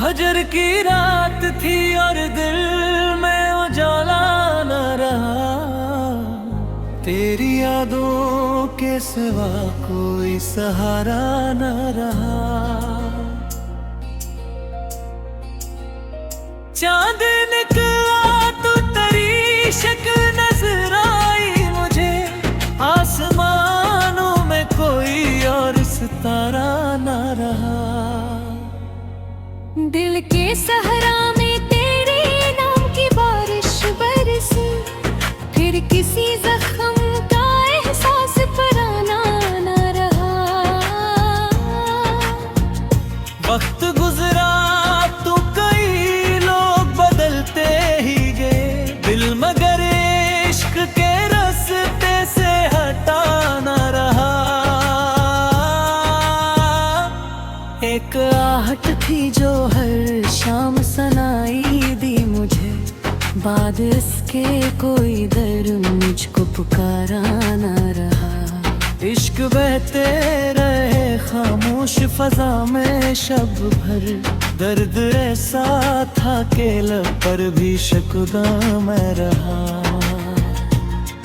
हजर की रात थी और दिल में उजाला न रहा, तेरी यादों के सिवा कोई सहारा न रहा। चांद निकला तो तेरी शक्ल नजर आई मुझे, आसमानों में कोई और सितारा न रहा। दिल के सहरा में तेरे नाम की बारिश बरसी, फिर किसी जख्म का एहसास पुराना न रहा। वक्त गुजरा तो कई लोग बदलते ही गए, दिल मगर इश्क के रास्ते से हटा न रहा। एक आहट थी जो हर शाम सुनाई दी मुझे, बाद इसके कोई दर मुझको पुकारा न रहा। इश्क बहते रहे खामोश फजा में शब भर, दर्द ऐसा था कि लब पर भी शकदा मैं रहा।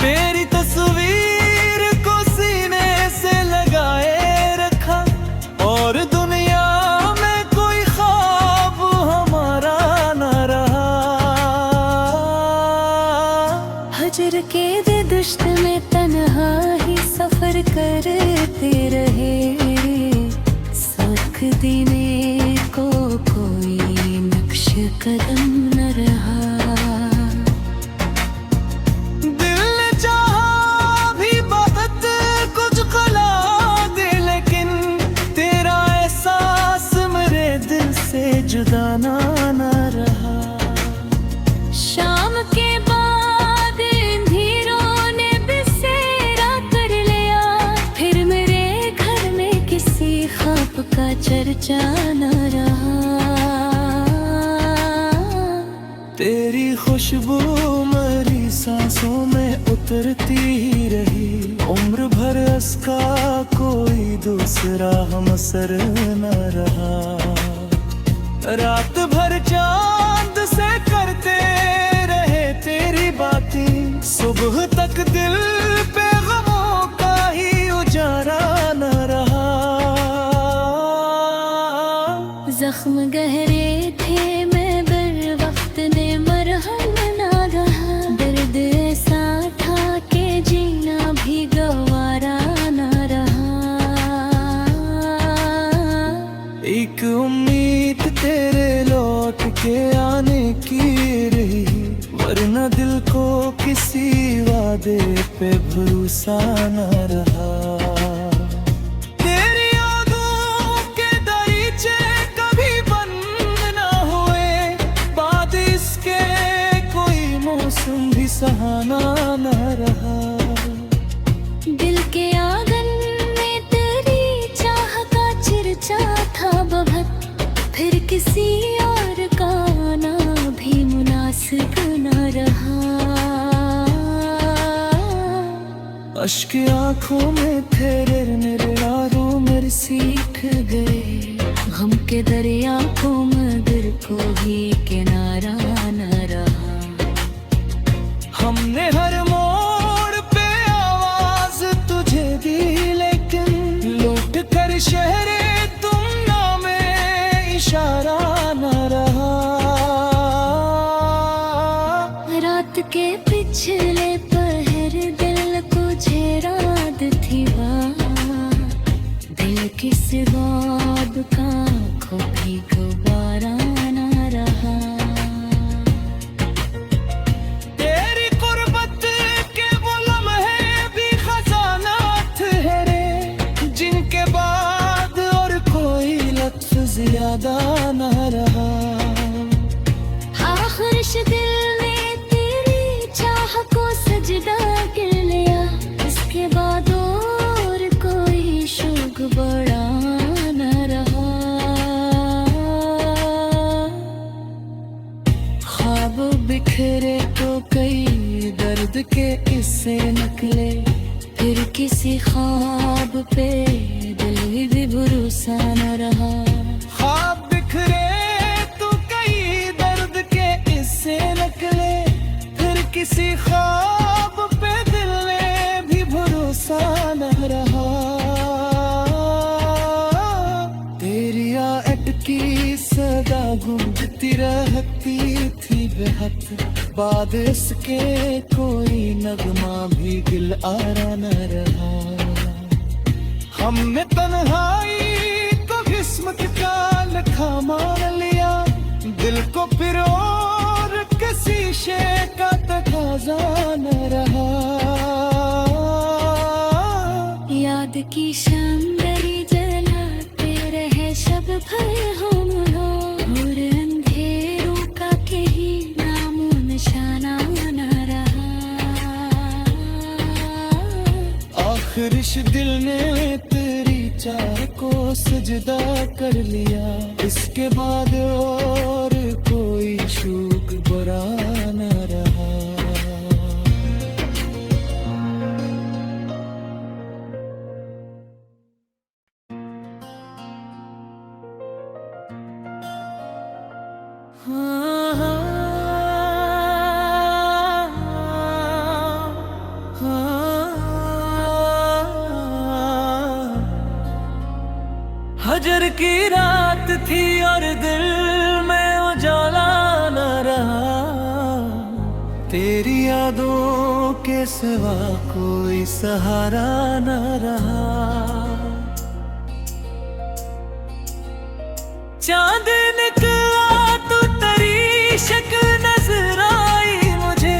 तेरी तस्वीर को सीने से लगाए रखा, और दुनिया में कोई ख्वाब हमारा न रहा। हजर के दिश्त में तन्हा ही सफर करते रहे, साख देने को कोई नक्श कदम न रहा। दिल ने चाहा भी बहुत कुछ खला दे, लेकिन तेरा एहसास मेरे दिल से जुदा न रहा। शाम के बाद अंधेरों ने बिसेरा कर लिया, फिर मेरे घर में किसी ख्वाब का चर्चा न रहा। तेरी खुशबू मेरी सांसों में उतरती ही रही, उम्र भर उसका कोई दूसरा हमसर न रहा। रात भर चांद से करते रहे तेरी बातें, सुबह तक दिल पे गमों का ही उजारा न रहा। जख्म गहरे थे मैं बर वक्त ने मरहम न रहा, दर्द ऐसा था कि जीना भी गवारा न रहा। एक उम्मीद तेरे लौट के आने की रही, वरना दिल को किसी वादे पे भरोसा न रहा। तेरी यादों के दरीचे कभी बंद न हुए, बाद इसके कोई मौसम भी सहाना न रहा। दिल के आंगन में तेरी चाह का चर्चा था बहुत, फिर किसी और का आना भी मुनासिब न रहा। अश्क आंखों में तेरे निरारों मेरे सीख गए, गम के दरिया को मगर कोई किनारा न रहा। हमने हर मोड़ पे आवाज तुझे दी, लेकिन लौट कर शहरे तुम ना में इशारा न रहा। रात के पिछले पहर दिल को झेराद थी वहाँ, दिल किस बात का कभी गुबारा न रहा। तेरी कुर्बत के वो लम्हे भी खजाना ठहरे, जिनके बाद और कोई लफ्ज़ ज्यादा न रहा। आखिर दिल ने तेरी चाह को सजदा कर लिया, इसके बाद और कोई शौक बड़ा न रहा। ख्वाब बिखरे तो कई दर्द के किस्से निकले, फिर किसी ख्वाब पे दिल भी भरोसा न रहा। ख्वाब बिखरे तो कई दर्द के किस्से निकले, फिर किसी ख्वाब पे दिल में भी भरोसा न रहा। तेरी अटकी सदा गूंजती रहती थी बेहद, बाद इसके कोई नगमा भी दिल आरा न रहा। हमने तन्हाई को किस्मत का लिखा मान लिया, दिल को फिर और किसी शे का तकाजा न रहा। याद की शामदरी जलाते रहे शब भर हम लोग, और अंधेरों का कहीं नामो निशाना न रहा। आखिर इस दिल ने तेरी चाह को सजदा कर लिया, इसके बाद और कोई शूक बुरा न रहा। हजर की रात थी और दिल में उजाला न रहा, तेरी यादों के सिवा कोई सहारा न रहा। चांद निकला तो तेरी शक्ल नजर आई मुझे,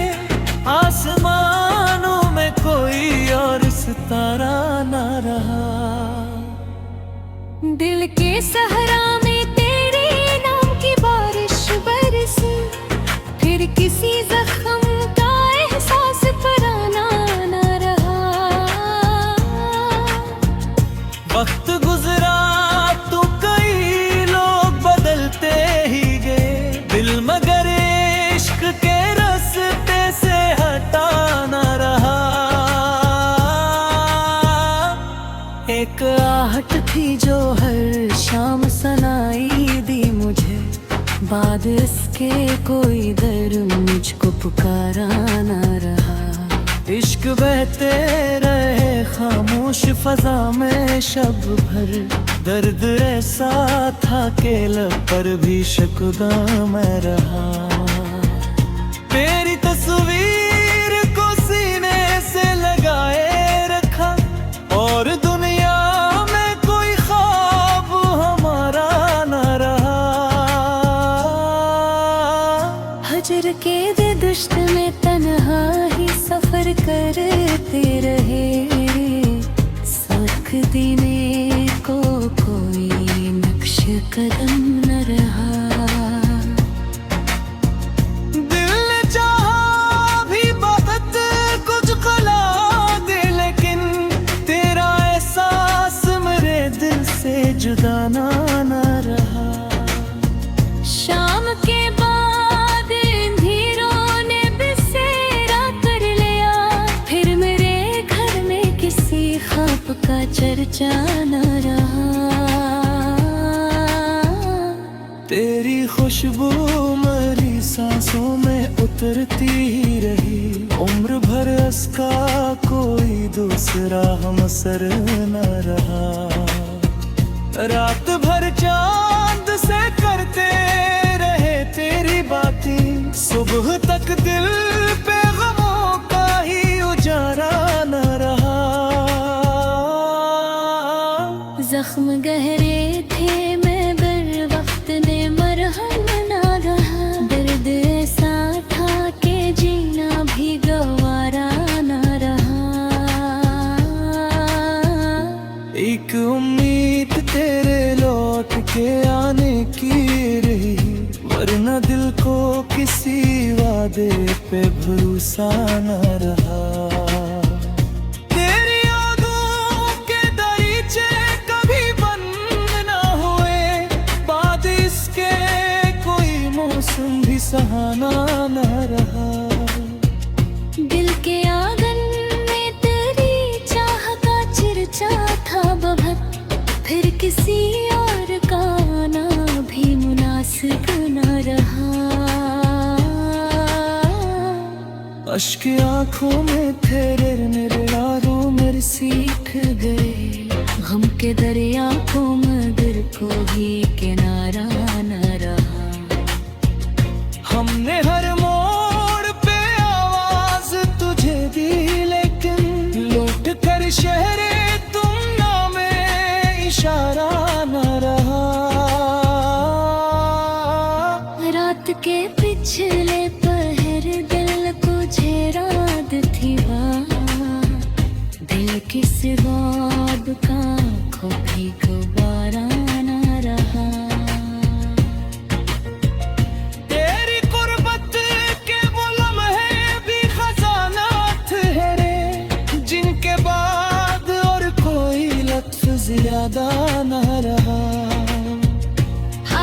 आसमानों में कोई और सितारा न रहा। दिल के सहरा में तेरे नाम की बारिश बरसी, फिर किसी जख्म का एहसास पुराना न रहा। वक्त गुजरा तो कई लोग बदलते ही गए, दिल मगर इश्क के रास्ते से हटा न रहा। एक आहट थी जो हर शाम सनाई दी मुझे, बाद इसके कोई दर मुझको पुकारा न रहा। इश्क बहते रहे खामोश फजा में शब भर, दर्द ऐसा था कि लब पर भी शकदा मैं रहा। तेरी तस्वीर को सीने से लगाए रखा, और दुनिया में कोई ख्वाब हमारा न रहा। हजर के दे दुश्त में तन्हा ही सफर करते रहे, सख देने को कोई नक्श कदम न रहा। दिल ने चाहा भी बहुत कुछ खला दे, लेकिन तेरा एहसास मेरे दिल से जुदा न रहा। शाम के बाद अंधेरों ने बसेरा कर लिया, फिर मेरे घर में किसी ख्वाब का चर्चा न रहा। तेरी खुशबू मेरी सांसों में उतरती ही रही, उम्र भर इसका कोई दूसरा हमसर न रहा। रात भर चांद से करते रहे तेरी बातें, सुबह तक दिल पे गमों का ही उजारा न रहा। जख्म गहरे थे मैं बर वक्त ने मरहम न रहा, दर्द ऐसा था कि जीना भी गवारा न रहा। एक उम्मीद तेरे लौट के आने की रही, वरना दिल को किसी वादे पे भरोसा न रहा। तेरी यादों के दरीचे कभी बंद न हुए, बाद इसके कोई मौसम भी सहाना न रहा। अश्क आंखों में तेरे निरारों मेरे सीख गए। गम के दरिया को मगर कोई किनारा न रहा। हमने हर मोड़ पे आवाज तुझे दी, लेकिन लौट कर शहरे तुम नामे इशारा न रहा। रात के पिछले पहर दिल को झेराद थी वहाँ। दिल किस बाब का कभी गुबारा न रहा। तेरी कुर्बत के वो लम्हे भी खजाना ठहरे, जिनके बाद और कोई लफ्ज़ ज्यादा न रहा।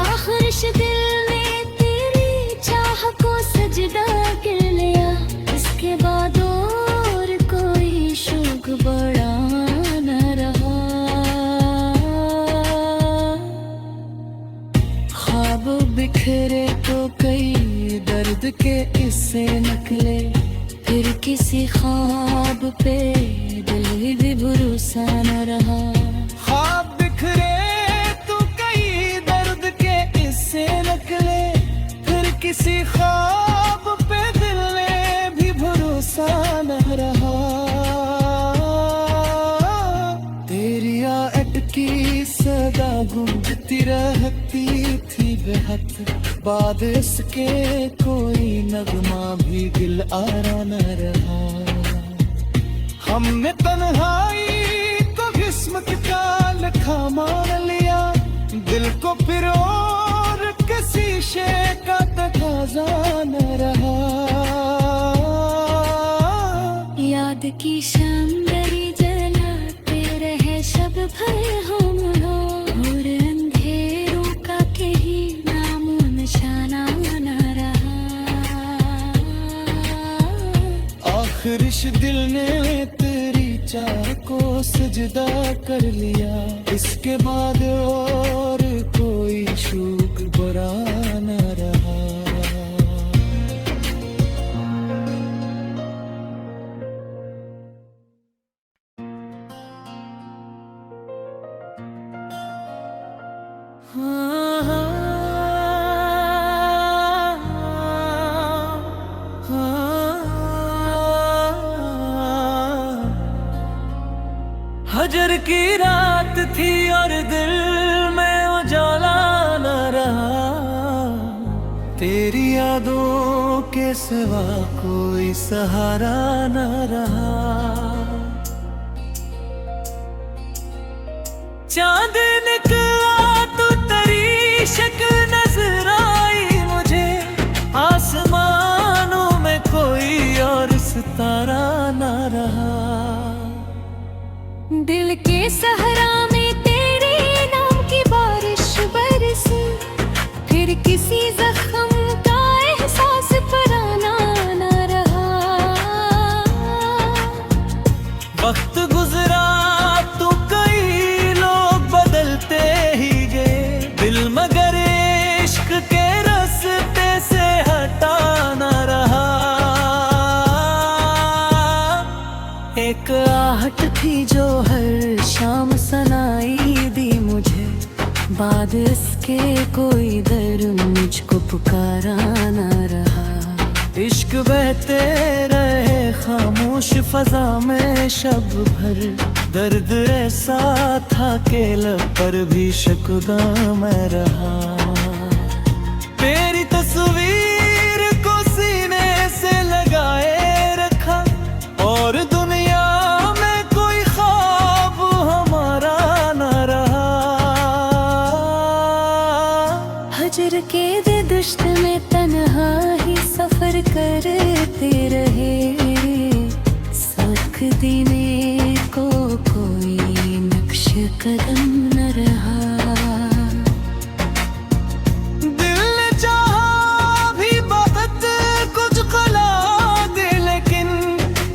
आखिर दिल ने तेरी चाह को सजदा कर लिया। इसके बाद और कोई शौक बड़ा न रहा। ख्वाब बिखरे तो कई दर्द के इससे निकले, फिर किसी ख्वाब पे दिल भी भरोसा न रहा। ख्वाब बिखरे तो कई दर्द के इससे निकले, फिर किसी ख्वाब पे दिल में भी भरोसा न रहा। तेरी अटकी सदा गूंजती रहती थी बेहद, बाद इसके कोई नगमा भी दिल आरा न रहा। हमने तन्हाई को किस्मत का लिखा मान लिया, दिल को फिर और किसी शे का तकाजा न रहा। याद की शामदरी जलाते रहे शब भर हम लोग, और अंधेरों का कहीं नामो निशाना न रहा। आखिर इस दिल ने तेरी चाह को सजदा कर लिया। इसके बाद और कोई शौक बुरा न रहा। हजर की रात थी और दिल में उजाला न रहा। तेरी यादों के सिवा कोई सहारा न रहा। चांद निकला तो तेरी शक्ल नजर आई मुझे, आसमानों में कोई और सितारा न रहा। दिल के सहरा में तेरे नाम की बारिश बरसी, फिर किसी जख्म का एहसास पुराना न रहा। वक्त गुजरा तो कई लोग बदलते ही गए, दिल मगर इश्क के रास्ते से हटा न रहा। एक आहट थी जो हर शाम सनाई दी मुझे, बाद इसके कोई दर मुझको पुकारा न रहा। इश्क बहते रहे खामोश फजा में शब भर, दर्द ऐसा था कि लब पर भी शकदा मैं रहा। तेरी तस्वीर को सीने से लगाए रखा, और दुनिया में कोई ख्वाब हमारा न रहा। हजर के दिश्त में तन्हा ही सफर करते रहे, सुख देने को कोई नक्श कदम न रहा। दिल ने चाहा भी बहुत कुछ खला दे, लेकिन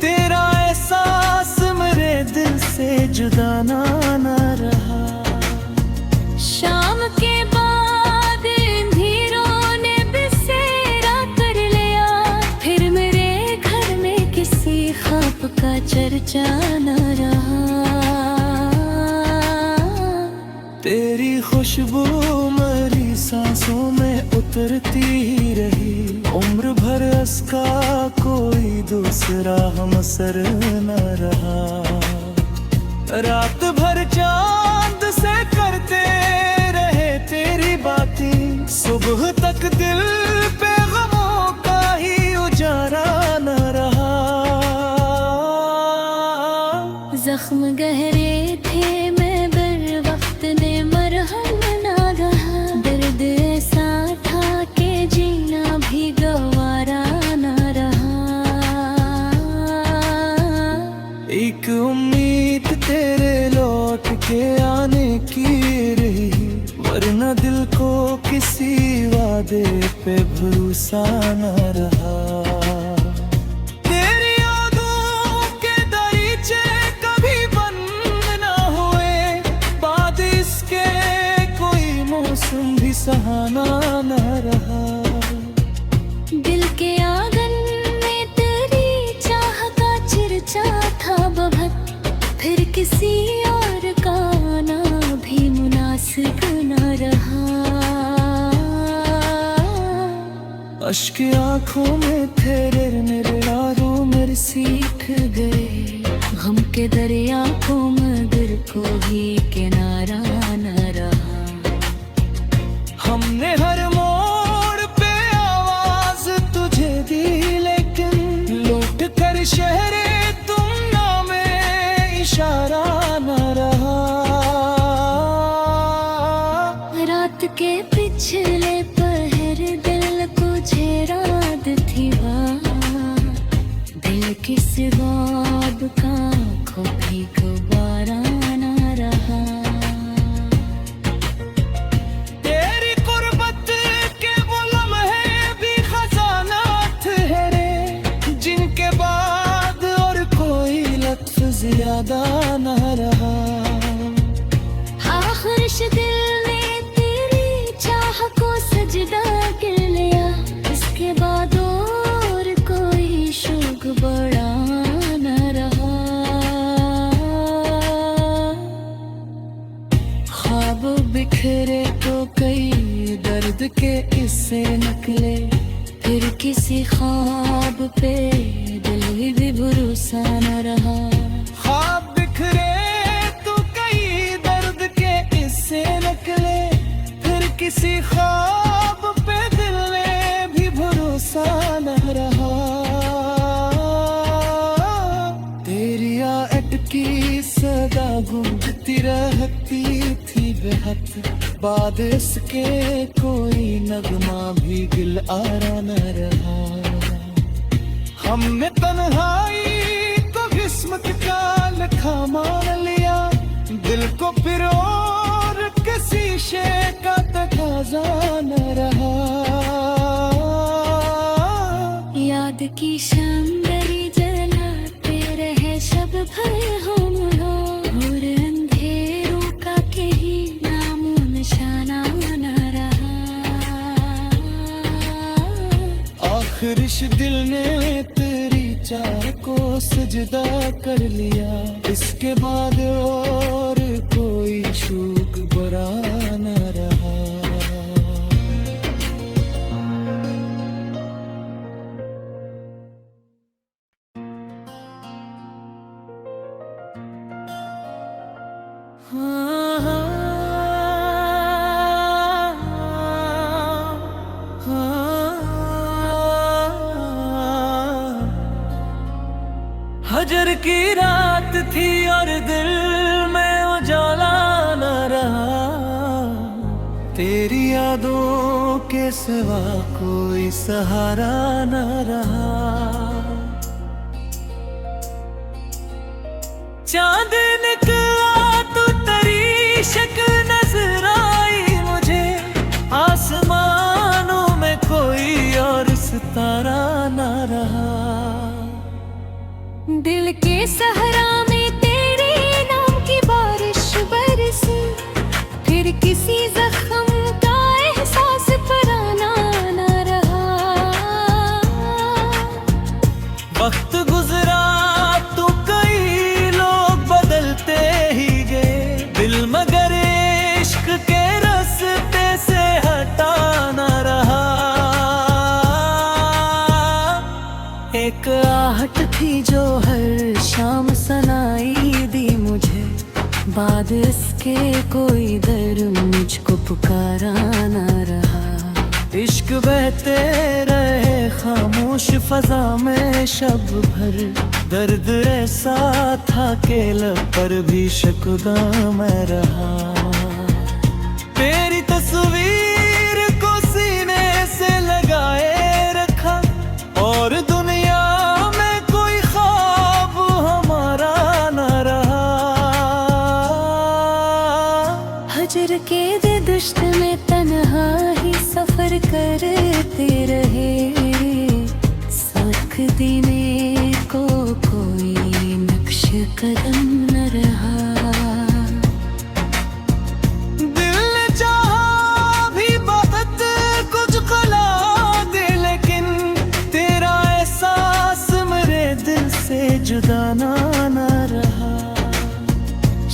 तेरा एहसास मेरे दिल से जुदा न रहा। शाम के बाद अंधेरों ने बिसेरा कर लिया, फिर मेरे घर में चर्चा न रहा। तेरी खुशबू मेरी सांसों में उतरती ही रही, उम्र भर इसका कोई दूसरा हमसर न रहा। रात भर चांद से करते रहे तेरी बातें, सुबह तक दिल पे गमों का ही उजारा न रहा। जख्म गहरे थे मैं बर वक्त ने मरहम ना रहा। दर्द ऐसा था कि जीना भी गवारा न रहा। एक उम्मीद तेरे लौट के आने की रही, वरना दिल को किसी वादे पे भरोसा न रहा। तेरी यादों के दरीचे कभी बंद न हुए, बाद इसके कोई मौसम भी सहाना न रहा। दिल के आंगन में तेरी चाह का चर्चा था बहुत, फिर किसी और का आना भी मुनासिब न रहा। अश्क आँखों में तेरे निरारों मेरे सीख गए, गम के दरिया को मगर कोई किनारा न रहा। हमने हर मोड़ पे आवाज तुझे दी, लेकिन लौट कर शहरे तुम नामे इशारा न रहा। रात के पिछले पहर दिल को झेराद थी बात, दिल किस बाब का कभी गुबारा न रहा। तेरी कुर्बत के वो लम्हे भी खजाना ठहरे, जिनके बाद और कोई लत्फ ज्यादा न रहा। आखिर दिल ने तेरी चाह को सजदा कर लिया, इसके बाद और कोई शौक बड़ा न रहा। ख्वाब बिखरे तो कई दर्द के किस्से निकले, फिर किसी ख्वाब पे दिल भी भरोसा न रहा। ख्वाब बिखरे तो कई दर्द के किस्से निकले, फिर किसी ख्वाब पे दिल में भी भरोसा न रहा। तेरी अटकी सदा गूंजती रहती थी बेहद, बाद इसके कोई नगमा भी दिल आरा न रहा। हमने तन्हाई को किस्मत का लिखा मान लिया, दिल को फिर और किसी शे का तकाजा न रहा। याद की शंबरी जलाते रहे शब भर हम और अंधेरों का कहीं नामो निशाना न रहा। आखिर इस दिल ने तेरी चाह को सजदा कर लिया, इसके बाद और कोई शौक बड़ा न रहा। हजर की रात थी और दिल में उजाला न रहा, तेरी यादों के सिवा कोई सहारा न रहा। चांद निकला तो तेरी शक्ल नजर आई मुझे, आसमानों में कोई और सितारा न रहा। दिल के सहरा में तेरे नाम की बारिश बरसी, फिर किसी जख्म का एहसास पुराना न रहा। वक्त गुजरा तो कई थी जो हर शाम सनाई दी मुझे, बाद इसके कोई दर मुझको पुकारा न रहा। इश्क बहते रहे खामोश फजा में शब भर, दर्द ऐसा था कि लब पर भी शकदा मैं रहा। तेरी तस्वीर को सीने से लगाए रखा, और दुनिया में कोई ख्वाब हमारा न रहा। हजर के दिश्त में तन्हा ही सफर करते रहे, साख देने को कोई नक्श कदम न रहा। दिल ने चाहा भी बहुत कुछ खला दे, लेकिन तेरा एहसास मेरे दिल से जुदा ना न रहा।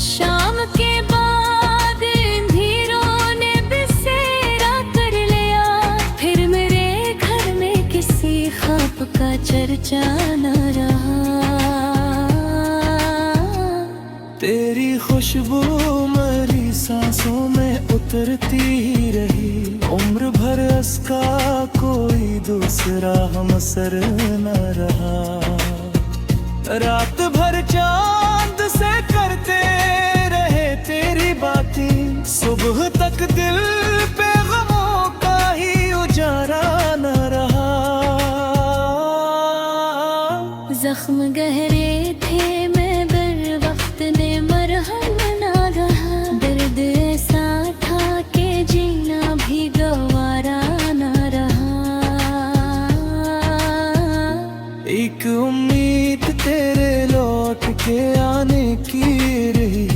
शाम के बाद अंधेरों ने बिसेरा कर लिया, फिर मेरे घर में किसी ख्वाब का चर्चा न रहा। तेरी खुशबू मेरी सांसों में उतरती ही रही, उम्र भर इसका कोई दूसरा हमसर न रहा। रात भर चांद से करते रहे तेरी बातें, सुबह तक दिल पे गमों का ही उजारा न रहा। जख्म गहरे थे मैं बर वक्त ने मरहम ना रहा, दर्द ऐसा था कि जीना भी गवारा न रहा। एक उम्मीद तेरे लौट के आने की रही,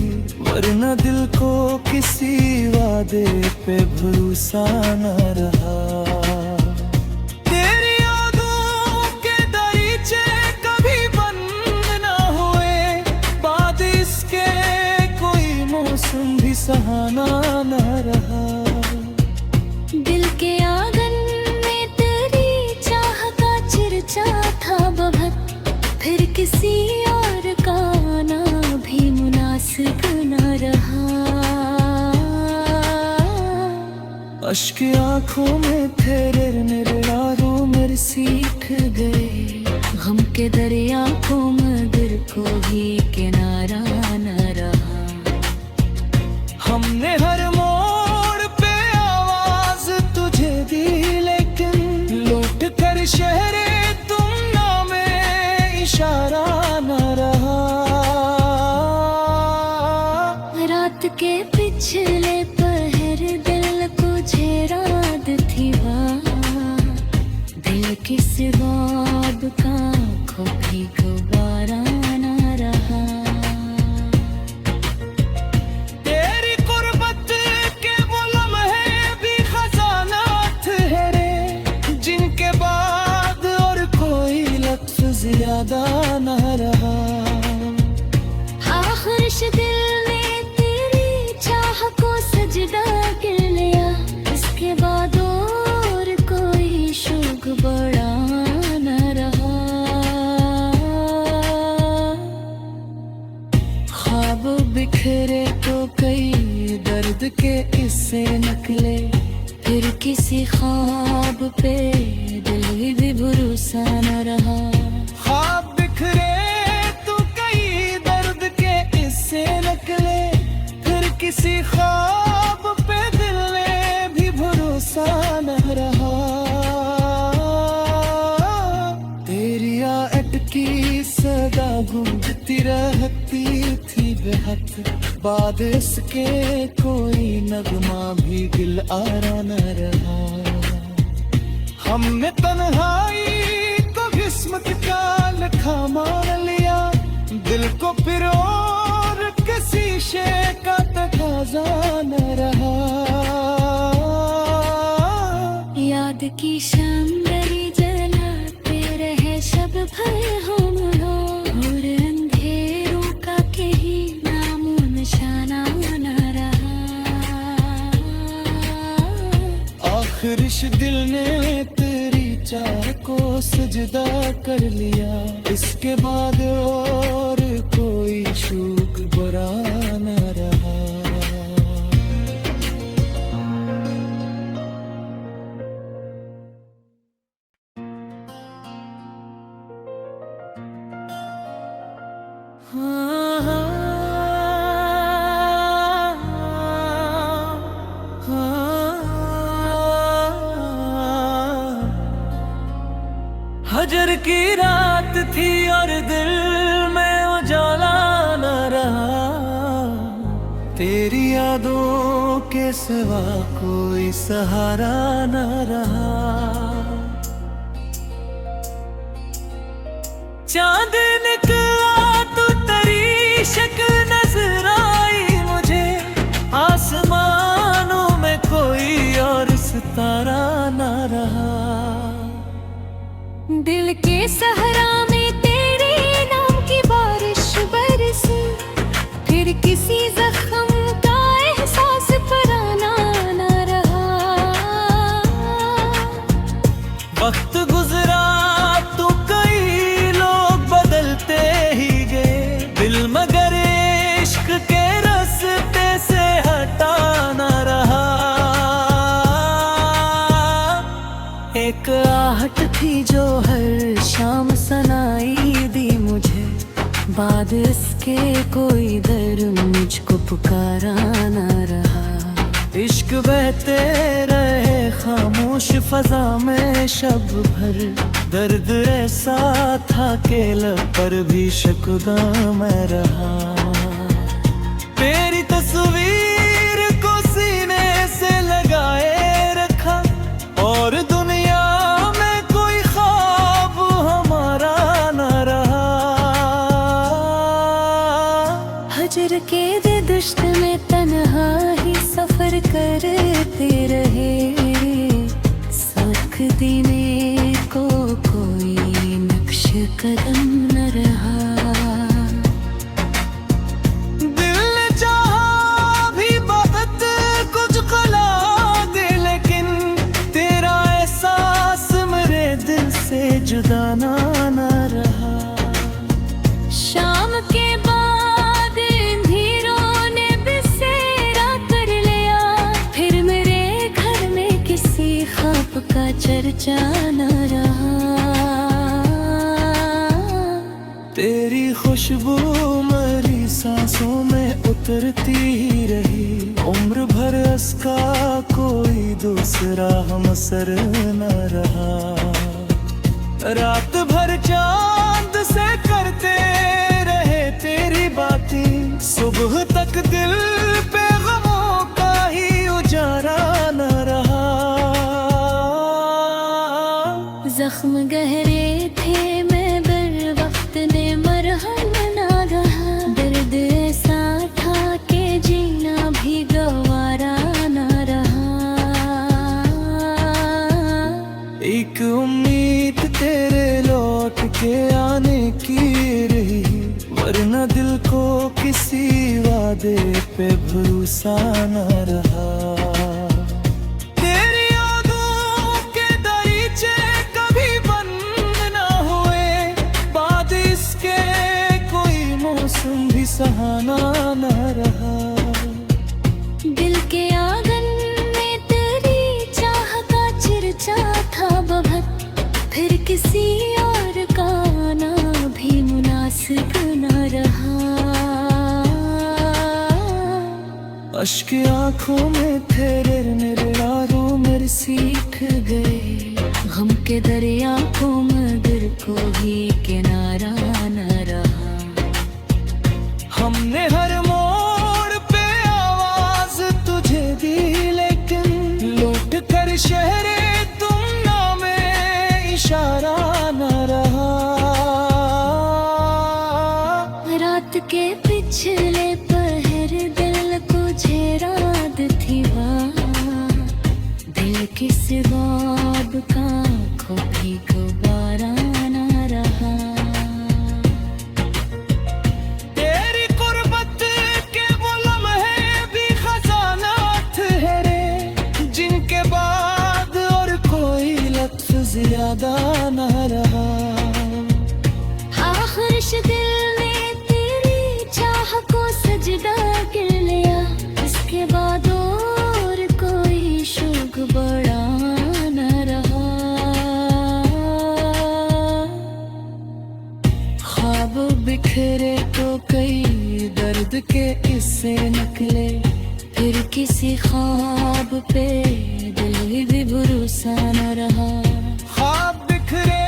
वरना दिल को किसी वादे पे भरोसा न रहा। तेरी यादों के दरीचे कभी बंद न हुए, बाद इसके कोई मौसम भी सहाना न रहा। दिल के आंगन में तेरी चाह का चर्चा था बहुत, फिर किसी और का आना भी मुनासिब न रहा। अश्क आँखों में तेरे निरारों मेरे सीख गए, गम के दरिया को मगर को भी किनारा न रहा। हमने हर मोड़ पे आवाज तुझे दी, लेकिन लौट कर शहरे तुम ना में इशारा न रहा। रात के पिछले पहर दिल को झेराद थी वहाँ, दिल किस बाब का आँखों भी गुबारा न रहा। तेरी कुर्बत के वो लम्हे भी खजाना ठहरे, जिनके बाद और कोई लफ्ज़ ज्यादा न रहा। आखिर दिल ने तेरी चाह को सजदा कर लिया, इसके बाद और कोई शौक बड़ा न रहा। ख्वाब बिखरे तो कई दर्द के किस्से निकले, फिर किसी ख्वाब पे दिल भी भरोसा न रहा। ख्वाब बिखरे तो कई दर्द के किस्से निकले, फिर किसी ख्वाब पे दिल में भी भरोसा न रहा। तेरी अटकी सदा गूंजती रहती थी बेहद, बाद इसके कोई नगमा भी दिल आरा न रहा। हमने तन्हाई को किस्मत का लखा मान लिया, दिल को फिर और किसी शे का तकाजा न रहा। याद की शामदरी जलाते रहे शब भर हम लोग, और अंधेरों का कहीं नामो निशाना न रहा। आखिर इस दिल ने तेरी चाह को सजदा कर लिया, इसके बाद और कोई शौक बुरा न रहा। हजर की रात थी और दिल में उजाला न रहा, तेरी यादों के सिवा कोई सहारा न रहा। चांद निकला तो तेरी शक्ल नजर आई मुझे, आसमानों में कोई और सितारा न रहा। दिल के सहरा में तेरे नाम की बारिश बरसी, फिर किसी जख्म का एहसास पुराना न रहा। वक्त गुजरा तो कई लोग बदलते ही गए, दिल मगर इश्क के रास्ते से हटा न रहा। एक आहट थी जो हर शाम सनाई दी मुझे, बाद इसके कोई दर मुझको पुकारा न रहा। इश्क बहते रहे खामोश फजा में शब भर, दर्द ऐसा था कि लब पर भी शकदा मैं रहा। तेरी तस्वीर को सीने से लगाए रखा, और दुनिया में कोई ख्वाब हमारा न रहा। हजर के दिश्त में तन्हा ही सफर करते रहे, साख देने को कोई नक्श कदम न रहा। दिल ने चाहा भी बहुत कुछ खला दे, लेकिन तेरा एहसास मेरे दिल से जुदा न रहा। शाम के बाद अंधेरों ने बिसेरा कर लिया, फिर मेरे घर में किसी ख्वाब का चर्चा न रहा। तेरी खुशबू मेरी सांसों में उतरती ही रही, उम्र भर इसका कोई दूसरा हमसर न रहा। रात भर चांद से करते रहे तेरी बातें, सुबह तक दिल पे गमों का ही उजारा न रहा। जख्म गहरे थे मैं बर वक्त ने मरहम ना रहा, दर्द ऐसा था कि जीना भी गवारा न रहा। एक उम्मीद तेरे लौट के आने की रही, वरना दिल को किसी वादे पे भरोसा न रहा। तेरी यादों के दरीचे कभी बंद न हुए, बाद इसके कोई मौसम भी सहाना न रहा। दिल के आंगन में तेरी चाह का चर्चा था बहुत, फिर किसी और का आना भी मुनासिब न रहा। अश्क आंखों में तेरे यारों मेरे सीख गए, गम के दरिया को मगर को भी किनारा न रहा। हमने हर मोड़ पे आवाज तुझे दी, लेकिन लौट कर शहरे तुम ना में इशारा न रहा। रात के पिछले पहर दिल को झेराद थी वहाँ, दिल किस बाब का आँखों भी गुबारा न रहा। तेरी कुर्बत के वो लम्हे भी खजानात है रे, जिनके बाद और कोई लफ्ज़ याद ज्यादा न रहा। आखिर इस दिल ने तेरी चाह को सजदा कर लिया, इसके बाद और कोई शौक बड़ा न रहा। ख्वाब बिखरे तो कई दर्द के इससे निकले, फिर किसी ख्वाब पे दिल भी भरोसा न रहा। ख्वाब बिखरे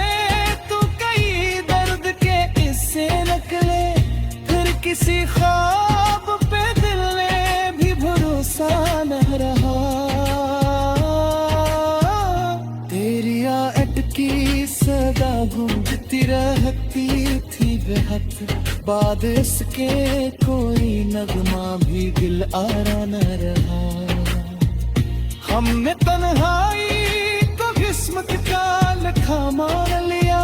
तो कई दर्द के इससे निकले, फिर किसी ख्वाब पे दिल में भी भरोसा न रहा। तेरी अटकी सदा गूंजती रहती थी बेहद, बाद इसके कोई नगमा भी दिल आरा न रहा। हमने तन्हाई को किस्मत का लखा मान लिया,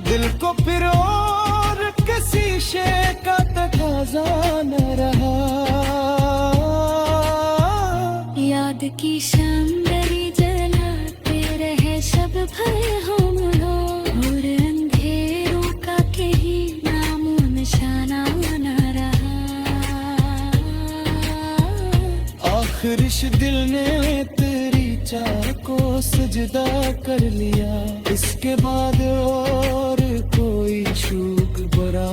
दिल को फिर और किसी शे का तकाजा न रहा। याद की शामदरी जलाते रहे शब भर हम लोग, और अंधेरों का कहीं नामो निशाना न रहा। आखिर इस दिल ने तेरी चाह को सजदा कर लिया, इसके बाद और कोई शौक बरा